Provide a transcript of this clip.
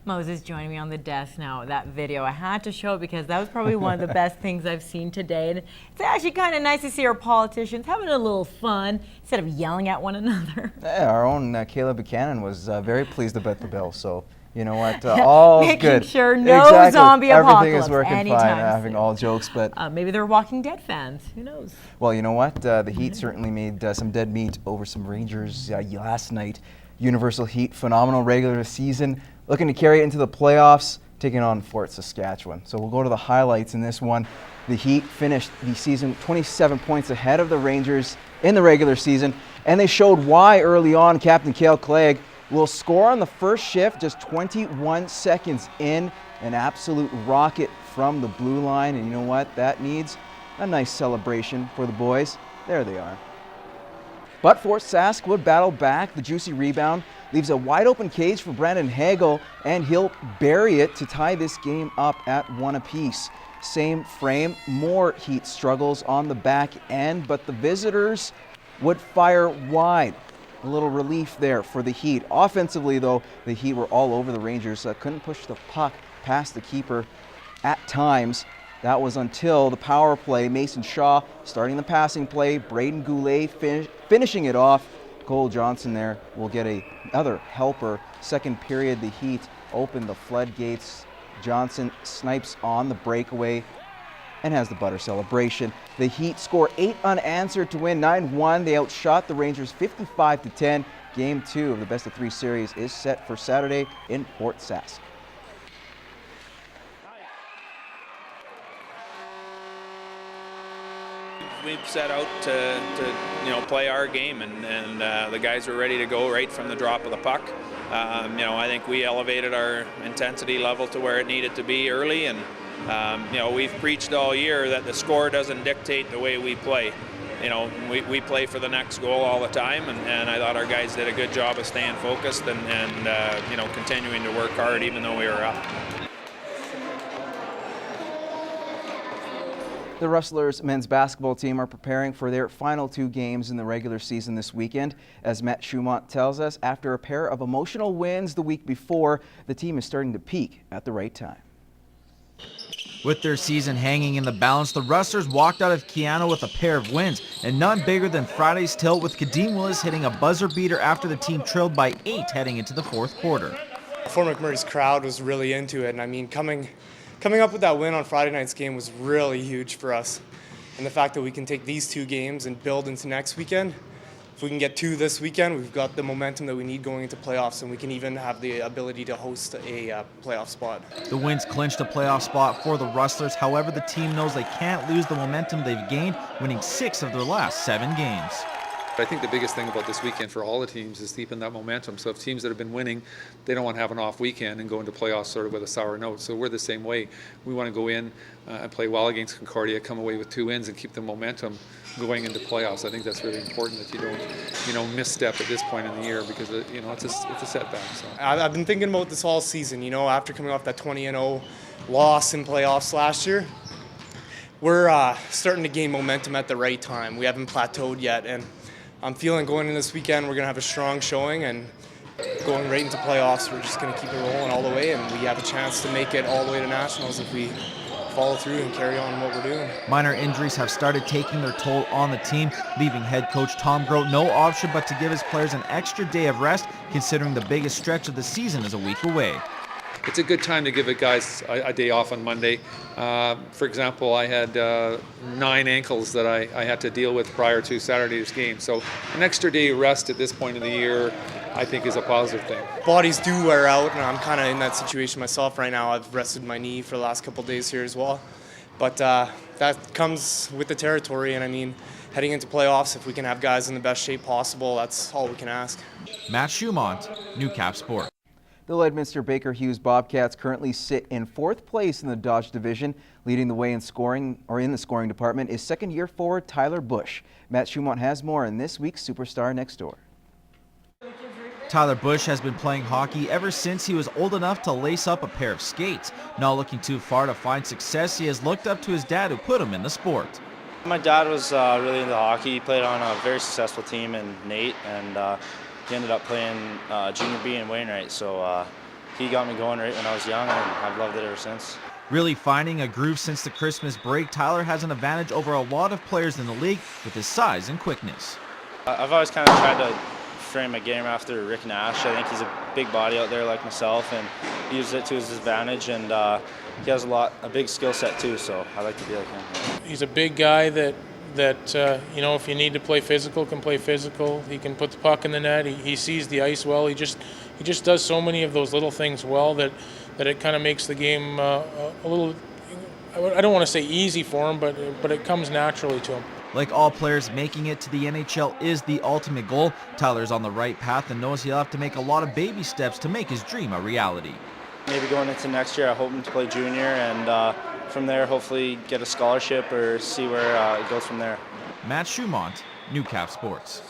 Moses joining me on the desk now. That video, I had to show it because that was probably one of the best things I've seen today. And it's actually kind of nice to see our politicians having a little fun instead of yelling at one another. Yeah, our own Caleb Buchanan was very pleased about the bill. So you know what, all's good. Making sure no zombie apocalypse. Everything is working fine. Having all jokes, but maybe they're Walking Dead fans. Who knows? Well, you know what, the Heat certainly made some dead meat over some Rangers last night. Universal Heat, phenomenal regular season, looking to carry it into the playoffs, taking on Fort Saskatchewan. So we'll go to the highlights in this one. The Heat finished the season 27 points ahead of the Rangers in the regular season, and they showed why early on. Captain Cale Clegg will score on the first shift, just 21 seconds in, an absolute rocket from the blue line, and you know what? That needs a nice celebration for the boys. There they are. But Fort Sask would battle back. The juicy rebound leaves a wide open cage for Brandon Hagel, and he'll bury it to tie this game up at 1 apiece. Same frame, more Heat struggles on the back end, but the visitors would fire wide. A little relief there for the Heat. Offensively, though, the Heat were all over the Rangers. Couldn't push the puck past the keeper at times. That was until the power play. Mason Shaw starting the passing play. Braden Goulet finishing it off. Cole Johnson there will get another helper. Second period, the Heat open the floodgates. Johnson snipes on the breakaway and has the butter celebration. The Heat score 8 unanswered to win 9-1. They outshot the Rangers 55-10. Game 2 of the best of 3 series is set for Saturday in Fort Sask. We've set out to play our game, and the guys were ready to go right from the drop of the puck. I think we elevated our intensity level to where it needed to be early, and we've preached all year that the score doesn't dictate the way we play. We play for the next goal all the time, and I thought our guys did a good job of staying focused and continuing to work hard even though we were up. The Rustlers men's basketball team are preparing for their final 2 games in the regular season this weekend. As Matt Schumont tells us, after a pair of emotional wins the week before, the team is starting to peak at the right time. With their season hanging in the balance, the Rustlers walked out of Keano with a pair of wins, and none bigger than Friday's tilt with Kadeem Willis hitting a buzzer beater after the team trailed by 8 heading into the 4th quarter. Fort McMurray's crowd was really into it, and I mean, coming up with that win on Friday night's game was really huge for us. And the fact that we can take these 2 games and build into next weekend, if we can get 2 this weekend, we've got the momentum that we need going into playoffs, and we can even have the ability to host a playoff spot. The wins clinched a playoff spot for the Rustlers. However, the team knows they can't lose the momentum they've gained, winning 6 of their last 7 games. I think the biggest thing about this weekend for all the teams is keeping that momentum. So if teams that have been winning, they don't want to have an off weekend and go into playoffs sort of with a sour note. So we're the same way. We want to go in and play well against Concordia, come away with 2 wins and keep the momentum going into playoffs. I think that's really important that you don't misstep at this point in the year because it's a setback. So I've been thinking about this all season. After coming off that 20-0 loss in playoffs last year, we're starting to gain momentum at the right time. We haven't plateaued yet, and I'm feeling going into this weekend we're going to have a strong showing, and going right into playoffs we're just going to keep it rolling all the way, and we have a chance to make it all the way to nationals if we follow through and carry on what we're doing. Minor injuries have started taking their toll on the team, leaving head coach Tom Grote no option but to give his players an extra day of rest, considering the biggest stretch of the season is a week away. It's a good time to give the guys a day off on Monday. For example, I had 9 ankles that I had to deal with prior to Saturday's game. So an extra day rest at this point of the year, I think, is a positive thing. Bodies do wear out, and I'm kind of in that situation myself right now. I've rested my knee for the last couple of days here as well. But that comes with the territory, and I mean, heading into playoffs, if we can have guys in the best shape possible, that's all we can ask. Matt Schumont, Newcap Sports. The Lloydminster Baker Hughes Bobcats currently sit in 4th place in the Dodge Division. Leading the way in scoring, or in the scoring department, is second-year forward Tyler Bush. Matt Schumont has more in this week's Superstar Next Door. Tyler Bush has been playing hockey ever since he was old enough to lace up a pair of skates. Not looking too far to find success, he has looked up to his dad who put him in the sport. My dad was really into hockey. He played on a very successful team in Nate, and he ended up playing Junior B in Wainwright. So he got me going right when I was young, and I've loved it ever since. Really finding a groove since the Christmas break, Tyler has an advantage over a lot of players in the league with his size and quickness. I've always kind of tried to frame my game after Rick Nash. I think he's a big body out there like myself, and he uses it to his advantage, and he has a big skill set too, so I like to be like him. He's a big guy that you know, if you need to play physical, can play physical. He can put the puck in the net. He sees the ice well. He just does so many of those little things well that it kind of makes the game a little, I don't want to say easy for him, but it comes naturally to him. Like all players, making it to the NHL is the ultimate goal. Tyler's on the right path and knows he'll have to make a lot of baby steps to make his dream a reality. Maybe going into next year, I hope to play junior, and from there, hopefully get a scholarship or see where it goes from there. Matt Schumont, Newcap Sports.